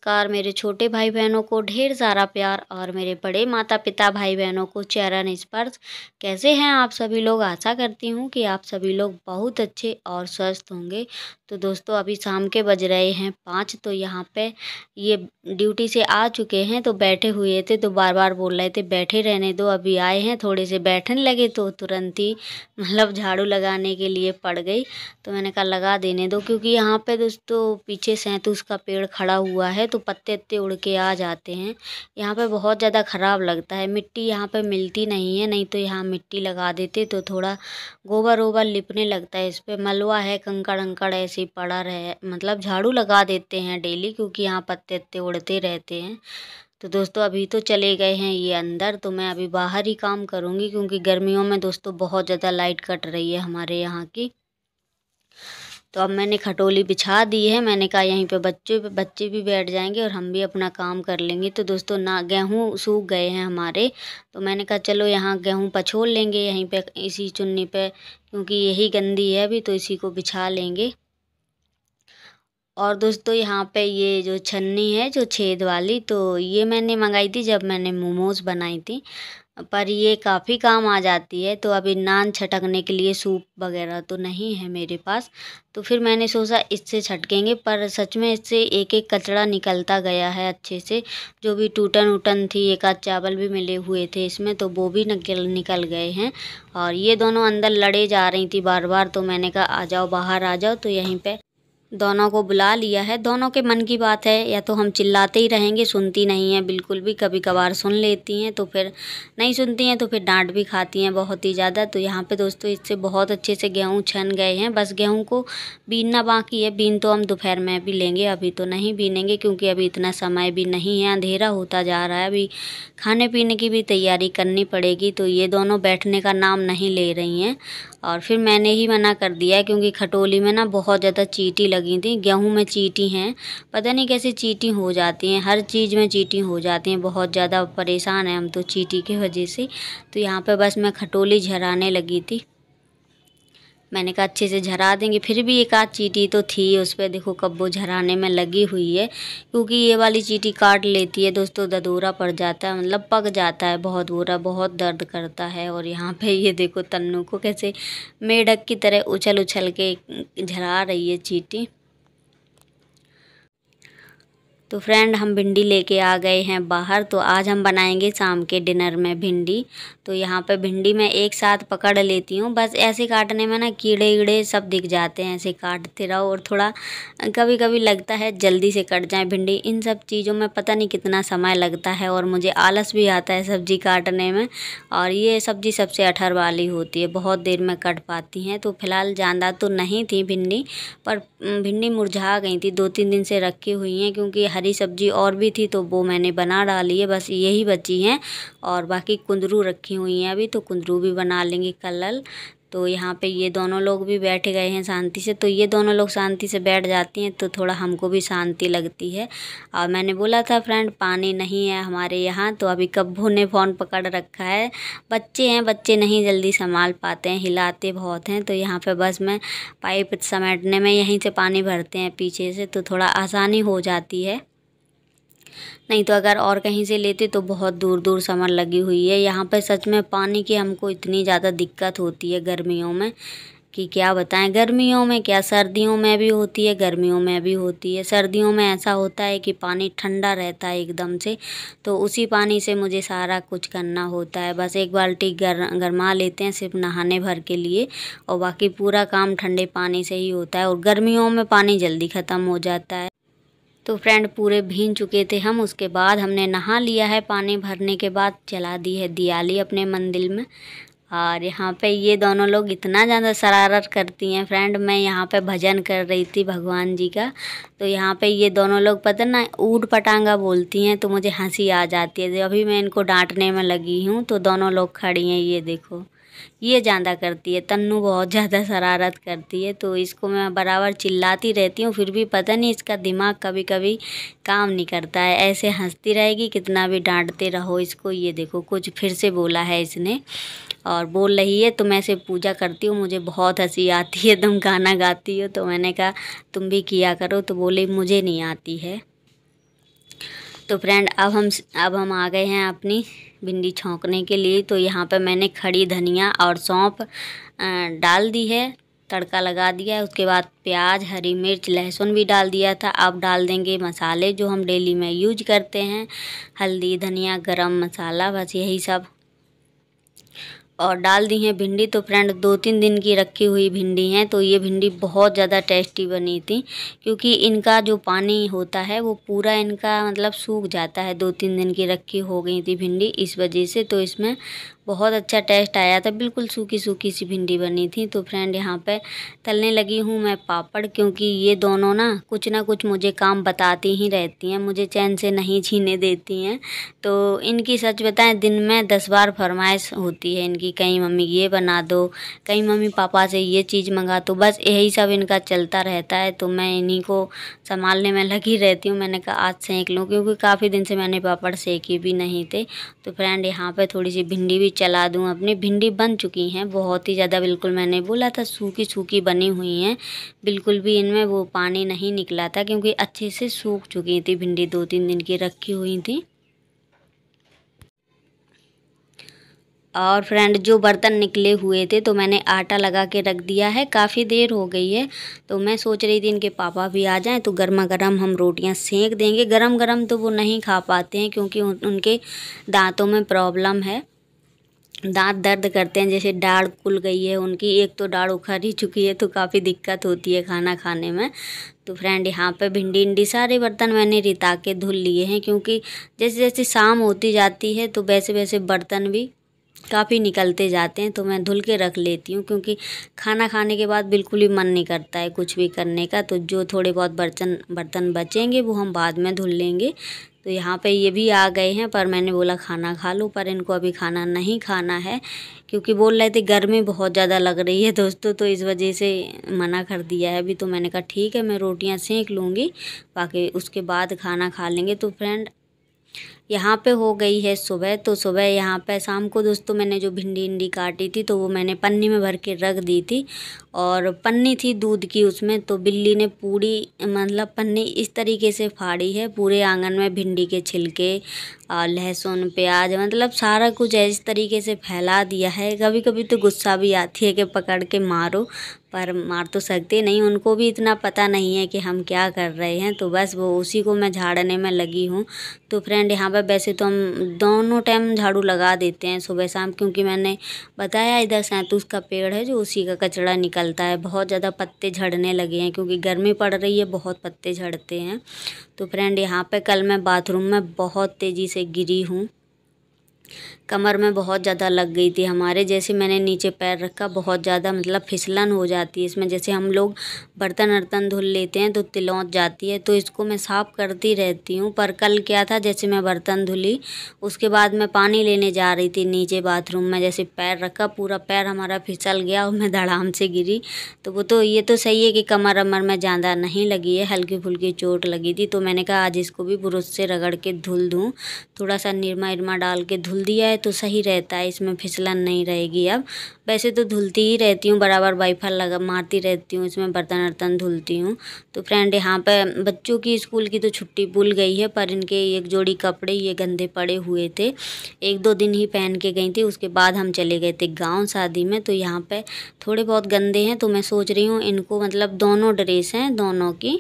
नमस्कार। मेरे छोटे भाई बहनों को ढेर सारा प्यार और मेरे बड़े माता पिता भाई बहनों को चरण स्पर्श। कैसे हैं आप सभी लोग? आशा करती हूँ कि आप सभी लोग बहुत अच्छे और स्वस्थ होंगे। तो दोस्तों अभी शाम के बज रहे हैं 5। तो यहाँ पे ये ड्यूटी से आ चुके हैं तो बैठे हुए थे, तो बार बार बोल रहे थे बैठे रहने दो। अभी आए हैं, थोड़े से बैठने लगे तो तुरंत ही झाड़ू लगाने के लिए पड़ गई। तो मैंने कहा लगा देने दो, क्योंकि यहाँ पे दोस्तों पीछे सैंतूस का पेड़ खड़ा हुआ है तो पत्ते उत्ते उड़ के आ जाते हैं। यहाँ पे बहुत ज़्यादा ख़राब लगता है। मिट्टी यहाँ पे मिलती नहीं है, नहीं तो यहाँ मिट्टी लगा देते तो थोड़ा गोबर ओबर लिपने लगता है। इस पे मलवा है, कंकड़ अंकड़ ऐसे ही पड़ा रहे, झाड़ू लगा देते हैं डेली, क्योंकि यहाँ पत्ते उत्ते उड़ते रहते हैं। तो दोस्तों अभी तो चले गए हैं ये अंदर, तो मैं अभी बाहर ही काम करूँगी, क्योंकि गर्मियों में दोस्तों बहुत ज़्यादा लाइट कट रही है हमारे यहाँ की। तो अब मैंने खटोली बिछा दी है। मैंने कहा यहीं पे बच्चे भी बैठ जाएंगे और हम भी अपना काम कर लेंगे। तो दोस्तों ना गेहूँ सूख गए हैं हमारे, तो मैंने कहा चलो यहाँ गेहूँ पछोल लेंगे यहीं पे इसी चुन्नी पे, क्योंकि यही गंदी है अभी, तो इसी को बिछा लेंगे। और दोस्तों यहाँ पे ये जो छन्नी है जो छेद वाली, तो ये मैंने मंगाई थी जब मैंने मोमोज़ बनाई थी, पर ये काफ़ी काम आ जाती है। तो अभी नान छटकने के लिए सूप वगैरह तो नहीं है मेरे पास, तो फिर मैंने सोचा इससे छटकेंगे। पर सच में इससे एक एक कचरा निकलता गया है अच्छे से। जो भी टूटन उटन थी, एक आध चावल भी मिले हुए थे इसमें, तो वो भी निकल गए हैं। और ये दोनों अंदर लड़े जा रही थी बार बार, तो मैंने कहा आ जाओ बाहर आ जाओ। तो यहीं पे दोनों को बुला लिया है। दोनों के मन की बात है, या तो हम चिल्लाते ही रहेंगे, सुनती नहीं है बिल्कुल भी। कभी कभार सुन लेती हैं, तो फिर नहीं सुनती हैं तो फिर डांट भी खाती हैं बहुत ही ज़्यादा। तो यहाँ पे दोस्तों इससे बहुत अच्छे से गेहूँ छन गए हैं, बस गेहूँ को बीनना बाकी है। बीन तो हम दोपहर में भी लेंगे, अभी तो नहीं बीनेंगे, क्योंकि अभी इतना समय भी नहीं है, अंधेरा होता जा रहा है। अभी खाने पीने की भी तैयारी करनी पड़ेगी। तो ये दोनों बैठने का नाम नहीं ले रही हैं, और फिर मैंने ही मना कर दिया है, क्योंकि खटोली में ना बहुत ज़्यादा चींटी लगी थी। गेहूं में चींटी हैं, पता नहीं कैसे चींटी हो जाती हैं, हर चीज़ में चींटी हो जाती हैं। बहुत ज़्यादा परेशान हैं हम तो चींटी की वजह से। तो यहाँ पे बस मैं खटोली झराने लगी थी। मैंने कहा अच्छे से झरा देंगे, फिर भी एक आध चींटी तो थी उस पर, देखो कब वो झराने में लगी हुई है। क्योंकि ये वाली चींटी काट लेती है दोस्तों, ददूरा पड़ जाता है, पक जाता है बहुत बुरा, बहुत दर्द करता है। और यहाँ पे ये देखो तन्नू को कैसे मेढक की तरह उछल उछल के झरा रही है चींटी। तो फ्रेंड हम भिंडी लेके आ गए हैं बाहर। तो आज हम बनाएंगे शाम के डिनर में भिंडी। तो यहाँ पे भिंडी मैं एक साथ पकड़ लेती हूँ, बस ऐसे काटने में ना कीड़े ईड़े सब दिख जाते हैं, ऐसे काटते रहो। और थोड़ा कभी कभी लगता है जल्दी से कट जाए भिंडी। इन सब चीज़ों में पता नहीं कितना समय लगता है, और मुझे आलस भी आता है सब्ज़ी काटने में। और ये सब्ज़ी सबसे अठर वाली होती है, बहुत देर में कट पाती हैं। तो फिलहाल ज़्यादा तो नहीं थी भिंडी, पर भिंडी मुरझा गई थी, 2-3 दिन से रखी हुई हैं, क्योंकि हरी सब्जी और भी थी तो वो मैंने बना डाली है, बस यही बची हैं। और बाकी कुंदरू रखी हुई हैं अभी, तो कुंदरू भी बना लेंगे कल। तो यहाँ पे ये दोनों लोग भी बैठ गए हैं शांति से। तो ये दोनों लोग शांति से बैठ जाती हैं तो थोड़ा हमको भी शांति लगती है। और मैंने बोला था फ्रेंड पानी नहीं है हमारे यहाँ, तो अभी कब्बू ने फ़ोन पकड़ रखा है। बच्चे हैं, बच्चे नहीं जल्दी संभाल पाते हैं, हिलाते बहुत हैं। तो यहाँ पे बस मैं पाइप समेटने में यहीं से पानी भरते हैं पीछे से, तो थोड़ा आसानी हो जाती है। नहीं तो अगर और कहीं से लेते तो बहुत दूर दूर समर लगी हुई है। यहाँ पे सच में पानी की हमको इतनी ज़्यादा दिक्कत होती है गर्मियों में कि क्या बताएं। गर्मियों में क्या, सर्दियों में भी होती है, गर्मियों में भी होती है। सर्दियों में ऐसा होता है कि पानी ठंडा रहता है एकदम से, तो उसी पानी से मुझे सारा कुछ करना होता है। बस एक बाल्टी गरमा लेते हैं सिर्फ नहाने भर के लिए, और बाकी पूरा काम ठंडे पानी से ही होता है। और गर्मियों में पानी जल्दी ख़त्म हो जाता है। तो फ्रेंड पूरे भीग चुके थे हम, उसके बाद हमने नहा लिया है। पानी भरने के बाद जला दी है दियाली अपने मंदिर में। और यहाँ पे ये दोनों लोग इतना ज़्यादा शरारत करती हैं फ्रेंड। मैं यहाँ पे भजन कर रही थी भगवान जी का, तो यहाँ पे ये दोनों लोग पता ना ऊट पटांगा बोलती हैं, तो मुझे हंसी आ जाती है। अभी मैं इनको डांटने में लगी हूँ तो दोनों लोग खड़ी हैं, ये देखो ये ज़्यादा करती है। तन्नू बहुत ज़्यादा शरारत करती है, तो इसको मैं बराबर चिल्लाती रहती हूँ, फिर भी पता नहीं इसका दिमाग कभी कभी काम नहीं करता है, ऐसे हंसती रहेगी कितना भी डांटते रहो इसको। ये देखो कुछ फिर से बोला है इसने, और बोल रही है तो मैं इसे पूजा करती हूँ। मुझे बहुत हंसी आती है, तुम गाना गाती हो, तो मैंने कहा तुम भी किया करो, तो बोले मुझे नहीं आती है। तो फ्रेंड अब हम आ गए हैं अपनी भिंडी छौंकने के लिए। तो यहाँ पे मैंने खड़ी धनिया और सौंफ डाल दी है, तड़का लगा दिया है। उसके बाद प्याज, हरी मिर्च, लहसुन भी डाल दिया था। अब डाल देंगे मसाले जो हम डेली में यूज करते हैं, हल्दी, धनिया, गरम मसाला, बस यही सब, और डाल दी है भिंडी। तो फ्रेंड 2-3 दिन की रखी हुई भिंडी हैं। तो ये भिंडी बहुत ज़्यादा टेस्टी बनी थी, क्योंकि इनका जो पानी होता है वो पूरा इनका मतलब सूख जाता है। 2-3 दिन की रखी हो गई थी भिंडी, इस वजह से तो इसमें बहुत अच्छा टेस्ट आया था। बिल्कुल सूखी सूखी सी भिंडी बनी थी। तो फ्रेंड यहाँ पे तलने लगी हूँ मैं पापड़, क्योंकि ये दोनों ना कुछ मुझे काम बताती ही रहती हैं, मुझे चैन से नहीं छीने देती हैं। तो इनकी सच बताएं, दिन में 10 बार फरमाइश होती है इनकी, कहीं मम्मी ये बना दो, कहीं मम्मी पापा से ये चीज़ मंगा, तो बस यही सब इनका चलता रहता है। तो मैं इन्हीं को संभालने में लगी रहती हूँ। मैंने कहा आज सेंक लूँ, क्योंकि काफ़ी दिन से मैंने पापड़ सेके भी नहीं थे। तो फ्रेंड यहाँ पे थोड़ी सी भिंडी भी चला दूँ अपनी। भिंडी बन चुकी हैं बहुत ही ज़्यादा, बिल्कुल मैंने बोला था सूखी सूखी बनी हुई हैं, बिल्कुल भी इनमें वो पानी नहीं निकला था, क्योंकि अच्छे से सूख चुकी थी भिंडी, 2-3 दिन की रखी हुई थी। और फ्रेंड जो बर्तन निकले हुए थे तो मैंने आटा लगा के रख दिया है, काफ़ी देर हो गई है। तो मैं सोच रही थी इनके पापा भी आ जाएं तो गर्मा गर्म हम रोटियां सेंक देंगे। गरम गरम तो वो नहीं खा पाते हैं, क्योंकि उनके दांतों में प्रॉब्लम है, दांत दर्द करते हैं। जैसे दाढ़ खुल गई है उनकी, एक तो दाढ़ उखड़ ही चुकी है, तो काफ़ी दिक्कत होती है खाना खाने में। तो फ्रेंड यहाँ पे भिंडी इंडी सारे बर्तन मैंने रिता के धुल लिए हैं, क्योंकि जैसे जैसे शाम होती जाती है तो वैसे वैसे बर्तन भी काफ़ी निकलते जाते हैं। तो मैं धुल के रख लेती हूँ, क्योंकि खाना खाने के बाद बिल्कुल ही मन नहीं करता है कुछ भी करने का। तो जो थोड़े बहुत बर्तन बचेंगे वो हम बाद में धुल लेंगे। तो यहाँ पे ये भी आ गए हैं, पर मैंने बोला खाना खा लो, पर इनको अभी खाना नहीं खाना है, क्योंकि बोल रहे थे गर्मी बहुत ज़्यादा लग रही है दोस्तों, तो इस वजह से मना कर दिया है अभी। तो मैंने कहा ठीक है, मैं रोटियाँ सेंक लूँगी, बाकी उसके बाद खाना खा लेंगे। तो फ्रेंड यहाँ पे हो गई है सुबह। तो सुबह यहाँ पे शाम को दोस्तों मैंने जो भिंडी इंडी काटी थी तो वो मैंने पन्नी में भर के रख दी थी, और पन्नी थी दूध की उसमें। तो बिल्ली ने पूरी मतलब पन्नी इस तरीके से फाड़ी है, पूरे आंगन में भिंडी के छिलके और लहसुन, प्याज, मतलब सारा कुछ इस तरीके से फैला दिया है। कभी कभी तो गुस्सा भी आती है कि पकड़ के मारो, पर मार तो सकते नहीं, उनको भी इतना पता नहीं है कि हम क्या कर रहे हैं। तो बस वो उसी को मैं झाड़ने में लगी हूँ। तो फ्रेंड यहाँ पर वैसे तो हम दोनों टाइम झाड़ू लगा देते हैं सुबह शाम, क्योंकि मैंने बताया इधर सैंतूस का पेड़ है जो उसी का कचरा निकलता है। बहुत ज़्यादा पत्ते झड़ने लगे हैं, क्योंकि गर्मी पड़ रही है, बहुत पत्ते झड़ते हैं। तो फ्रेंड यहाँ पे कल मैं बाथरूम में बहुत तेज़ी से गिरी हूँ, कमर में बहुत ज़्यादा लग गई थी हमारे। जैसे मैंने नीचे पैर रखा, बहुत ज़्यादा मतलब फिसलन हो जाती है इसमें। जैसे हम लोग बर्तन वर्तन धुल लेते हैं तो तिलौंच जाती है, तो इसको मैं साफ़ करती रहती हूँ। पर कल क्या था, जैसे मैं बर्तन धुली उसके बाद मैं पानी लेने जा रही थी नीचे बाथरूम में, जैसे पैर रखा पूरा पैर हमारा फिसल गया और मैं धड़ाम से गिरी। तो वो तो ये तो सही है कि कमर अमर में ज़्यादा नहीं लगी है, हल्की फुल्की चोट लगी थी। तो मैंने कहा आज इसको भी ब्रश से रगड़ के धुल दूँ, थोड़ा सा निरमा इरमा डाल के धुल दिया है तो सही रहता है, इसमें फिसलन नहीं रहेगी। अब वैसे तो धुलती ही रहती हूँ, बराबर वाइफर लगा मारती रहती हूँ, इसमें बर्तन वर्तन धुलती हूँ। तो फ्रेंड यहाँ पे बच्चों की स्कूल की तो छुट्टी भूल गई है, पर इनके एक जोड़ी कपड़े ये गंदे पड़े हुए थे, 1-2 दिन ही पहन के गई थी। उसके बाद हम चले गए थे गाँव शादी में, तो यहाँ पे थोड़े बहुत गंदे हैं। तो मैं सोच रही हूँ इनको मतलब दोनों ड्रेस हैं दोनों की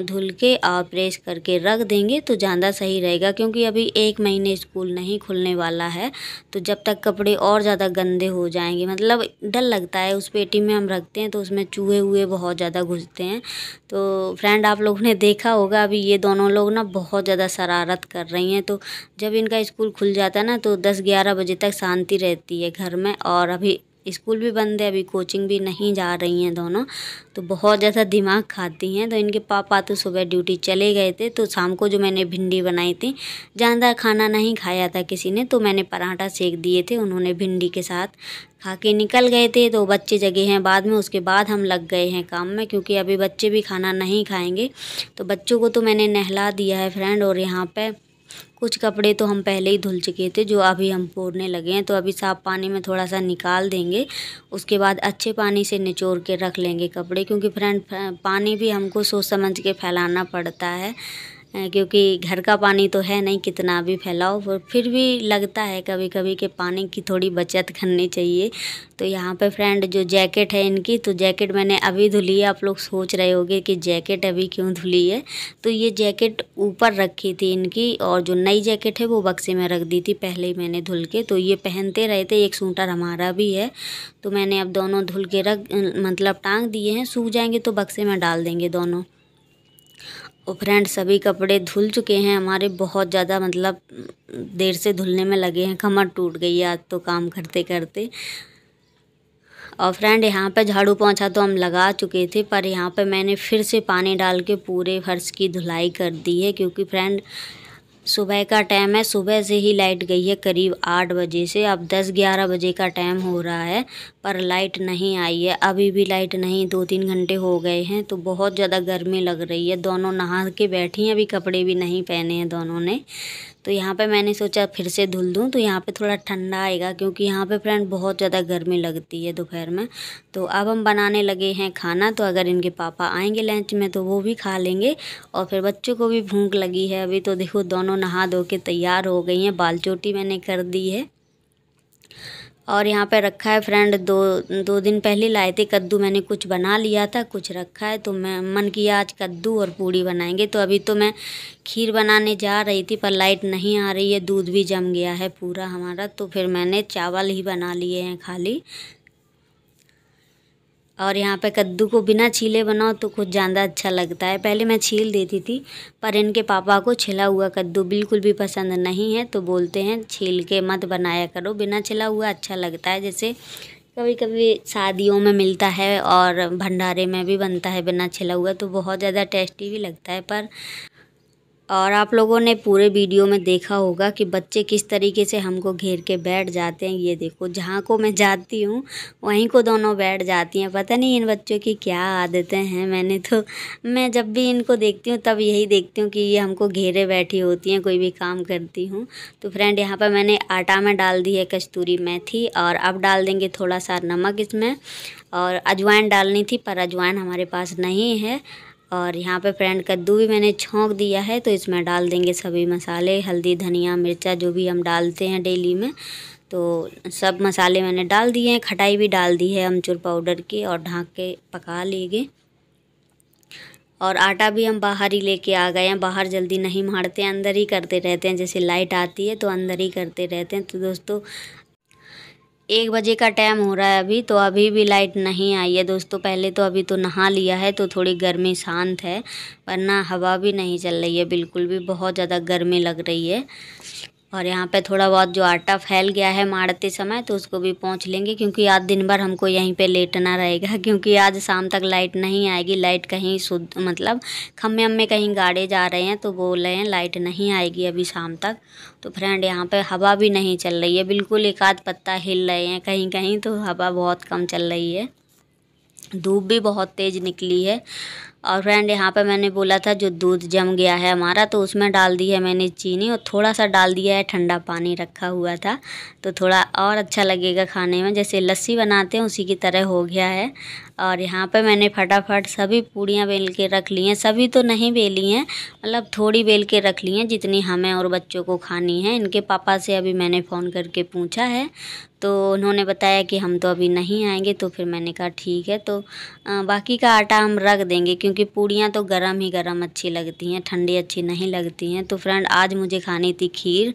धुल के और प्रेस करके रख देंगे तो ज़्यादा सही रहेगा, क्योंकि अभी 1 महीने स्कूल नहीं खुलने वाला है। तो जब तक कपड़े और ज़्यादा गंदे हो जाएंगे, मतलब डर लगता है, उस पेटी में हम रखते हैं तो उसमें चूहे हुए बहुत ज़्यादा घुसते हैं। तो फ्रेंड आप लोगों ने देखा होगा अभी ये दोनों लोग ना बहुत ज़्यादा शरारत कर रही हैं। तो जब इनका स्कूल खुल जाता है ना तो 10-11 बजे तक शांति रहती है घर में, और अभी स्कूल भी बंद है, अभी कोचिंग भी नहीं जा रही हैं दोनों, तो बहुत ज़्यादा दिमाग खाती हैं। तो इनके पापा तो सुबह ड्यूटी चले गए थे, तो शाम को जो मैंने भिंडी बनाई थी, ज़्यादा खाना नहीं खाया था किसी ने, तो मैंने पराठा सेक दिए थे, उन्होंने भिंडी के साथ खा के निकल गए थे। तो बच्चे जगे हैं बाद में, उसके बाद हम लग गए हैं काम में, क्योंकि अभी बच्चे भी खाना नहीं खाएंगे। तो बच्चों को तो मैंने नहला दिया है फ्रेंड, और यहाँ पे कुछ कपड़े तो हम पहले ही धुल चुके थे जो अभी हम पोंछने लगे हैं। तो अभी साफ पानी में थोड़ा सा निकाल देंगे, उसके बाद अच्छे पानी से निचोड़ के रख लेंगे कपड़े, क्योंकि फ्रेंड पानी भी हमको सोच समझ के फैलाना पड़ता है, क्योंकि घर का पानी तो है नहीं, कितना भी फैलाओ, पर फिर भी लगता है कभी कभी कि पानी की थोड़ी बचत करनी चाहिए। तो यहाँ पे फ्रेंड जो जैकेट है इनकी, तो जैकेट मैंने अभी धुली है। आप लोग सोच रहे होंगे कि जैकेट अभी क्यों धुली है, तो ये जैकेट ऊपर रखी थी इनकी, और जो नई जैकेट है वो बक्से में रख दी थी पहले ही मैंने धुल के। तो ये पहनते रहे थे, एक सूटर हमारा भी है, तो मैंने अब दोनों धुल के मतलब टांग दिए हैं। सूख जाएंगे तो बक्से में डाल देंगे दोनों। और फ्रेंड सभी कपड़े धुल चुके हैं हमारे, बहुत ज़्यादा मतलब देर से धुलने में लगे हैं, कमर टूट गई है आज तो काम करते करते। और फ्रेंड यहाँ पे झाड़ू पोंछा तो हम लगा चुके थे, पर यहाँ पे मैंने फिर से पानी डाल के पूरे फर्श की धुलाई कर दी है, क्योंकि फ्रेंड सुबह का टाइम है, सुबह से ही लाइट गई है करीब 8 बजे से। अब 10-11 बजे का टाइम हो रहा है, पर लाइट नहीं आई है, अभी भी लाइट नहीं, 2-3 घंटे हो गए हैं। तो बहुत ज़्यादा गर्मी लग रही है। दोनों नहा के बैठी हैं, अभी कपड़े भी नहीं पहने हैं दोनों ने। तो यहाँ पे मैंने सोचा फिर से धुल दूँ, तो यहाँ पे थोड़ा ठंडा आएगा, क्योंकि यहाँ पे फ्रेंड बहुत ज़्यादा गर्मी लगती है दोपहर में। तो अब हम बनाने लगे हैं खाना, तो अगर इनके पापा आएंगे लंच में तो वो भी खा लेंगे, और फिर बच्चों को भी भूख लगी है अभी। तो देखो दोनों नहा धो के तैयार हो गई हैं, बाल चोटी मैंने कर दी है। और यहाँ पे रखा है फ्रेंड, दो दिन पहले लाए थे कद्दू, मैंने कुछ बना लिया था, कुछ रखा है, तो मैं मन किया आज कद्दू और पूड़ी बनाएंगे। तो अभी तो मैं खीर बनाने जा रही थी, पर लाइट नहीं आ रही है, दूध भी जम गया है पूरा हमारा, तो फिर मैंने चावल ही बना लिए हैं खाली। और यहाँ पे कद्दू को बिना छीले बनाओ तो कुछ ज़्यादा अच्छा लगता है। पहले मैं छील देती थी, पर इनके पापा को छिला हुआ कद्दू बिल्कुल भी पसंद नहीं है, तो बोलते हैं छील के मत बनाया करो, बिना छिला हुआ अच्छा लगता है। जैसे कभी कभी शादियों में मिलता है और भंडारे में भी बनता है बिना छिला हुआ, तो बहुत ज़्यादा टेस्टी भी लगता है। पर और आप लोगों ने पूरे वीडियो में देखा होगा कि बच्चे किस तरीके से हमको घेर के बैठ जाते हैं। ये देखो, जहाँ को मैं जाती हूँ वहीं को दोनों बैठ जाती हैं। पता नहीं इन बच्चों की क्या आदतें हैं। मैं जब भी इनको देखती हूँ तब यही देखती हूँ कि ये हमको घेरे बैठी होती हैं, कोई भी काम करती हूँ। तो फ्रेंड यहाँ पर मैंने आटा में डाल दी है कस्तूरी मेथी, और अब डाल देंगे थोड़ा सा नमक इसमें, और अजवाइन डालनी थी पर अजवाइन हमारे पास नहीं है। और यहाँ पे फ्रेंड कद्दू भी मैंने छौंक दिया है, तो इसमें डाल देंगे सभी मसाले, हल्दी धनिया मिर्चा जो भी हम डालते हैं डेली में। तो सब मसाले मैंने डाल दिए हैं, खटाई भी डाल दी है अमचूर पाउडर की, और ढक के पका लेंगे। और आटा भी हम बाहर ही लेके आ गए हैं, बाहर जल्दी नहीं मारते हैं, अंदर ही करते रहते हैं। जैसे लाइट आती है तो अंदर ही करते रहते हैं। तो दोस्तों 1 बजे का टाइम हो रहा है अभी, तो अभी भी लाइट नहीं आई है दोस्तों। पहले तो अभी तो नहा लिया है तो थोड़ी गर्मी शांत है, वरना हवा भी नहीं चल रही है बिल्कुल भी, बहुत ज़्यादा गर्मी लग रही है। और यहाँ पे थोड़ा बहुत जो आटा फैल गया है मारते समय, तो उसको भी पोंछ लेंगे, क्योंकि आज दिन भर हमको यहीं पे लेटना रहेगा, क्योंकि आज शाम तक लाइट नहीं आएगी। लाइट कहीं शुद्ध मतलब खम्भे में कहीं गाड़े जा रहे हैं, तो बोल रहे हैं लाइट नहीं आएगी अभी शाम तक। तो फ्रेंड यहाँ पे हवा भी नहीं चल रही है बिल्कुल, एक आध पत्ता हिल रहे हैं कहीं कहीं, तो हवा बहुत कम चल रही है, धूप भी बहुत तेज़ निकली है। और फ्रेंड यहाँ पे मैंने बोला था जो दूध जम गया है हमारा, तो उसमें डाल दी है मैंने चीनी, और थोड़ा सा डाल दिया है ठंडा पानी रखा हुआ था, तो थोड़ा और अच्छा लगेगा खाने में, जैसे लस्सी बनाते हैं उसी की तरह हो गया है। और यहाँ पे मैंने फटाफट सभी पूड़ियाँ बेल के रख ली हैं, सभी तो नहीं बेली हैं, मतलब थोड़ी बेल के रख ली हैं जितनी हमें और बच्चों को खानी है। इनके पापा से अभी मैंने फ़ोन करके पूछा है, तो उन्होंने बताया कि हम तो अभी नहीं आएंगे, तो फिर मैंने कहा ठीक है। तो बाकी का आटा हम रख देंगे, क्योंकि पूड़ियाँ तो गरम ही गरम अच्छी लगती हैं, ठंडी अच्छी नहीं लगती हैं। तो फ्रेंड आज मुझे खानी थी खीर,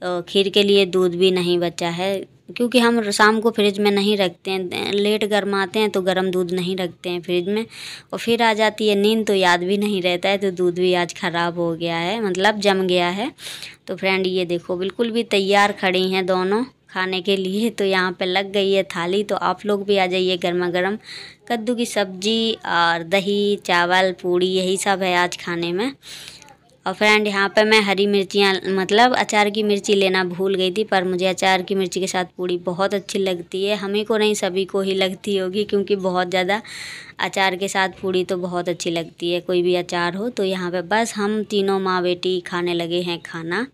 तो खीर के लिए दूध भी नहीं बचा है, क्योंकि हम शाम को फ्रिज में नहीं रखते हैं, लेट गरमाते हैं तो गर्म दूध नहीं रखते हैं फ्रिज में, और फिर आ जाती है नींद तो याद भी नहीं रहता है। तो दूध भी आज ख़राब हो गया है, मतलब जम गया है। तो फ्रेंड ये देखो बिल्कुल भी तैयार खड़ी हैं दोनों खाने के लिए। तो यहाँ पे लग गई है थाली, तो आप लोग भी आ जाइए, गर्मा गर्म कद्दू की सब्जी और दही चावल पूड़ी यही सब है आज खाने में। और फ्रेंड यहाँ पे मैं हरी मिर्चियाँ मतलब अचार की मिर्ची लेना भूल गई थी, पर मुझे अचार की मिर्ची के साथ पूड़ी बहुत अच्छी लगती है। हमें को नहीं सभी को ही लगती होगी, क्योंकि बहुत ज़्यादा अचार के साथ पूड़ी तो बहुत अच्छी लगती है, कोई भी अचार हो। तो यहाँ पे बस हम तीनों माँ बेटी खाने लगे हैं खाना।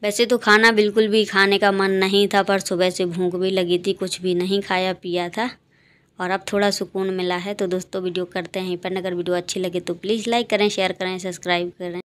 वैसे तो खाना बिल्कुल भी खाने का मन नहीं था, पर सुबह से भूख भी लगी थी, कुछ भी नहीं खाया पिया था। और अब थोड़ा सुकून मिला है। तो दोस्तों वीडियो करते हैं यहीं पर। अगर वीडियो अच्छी लगे तो प्लीज़ लाइक करें, शेयर करें, सब्सक्राइब करें।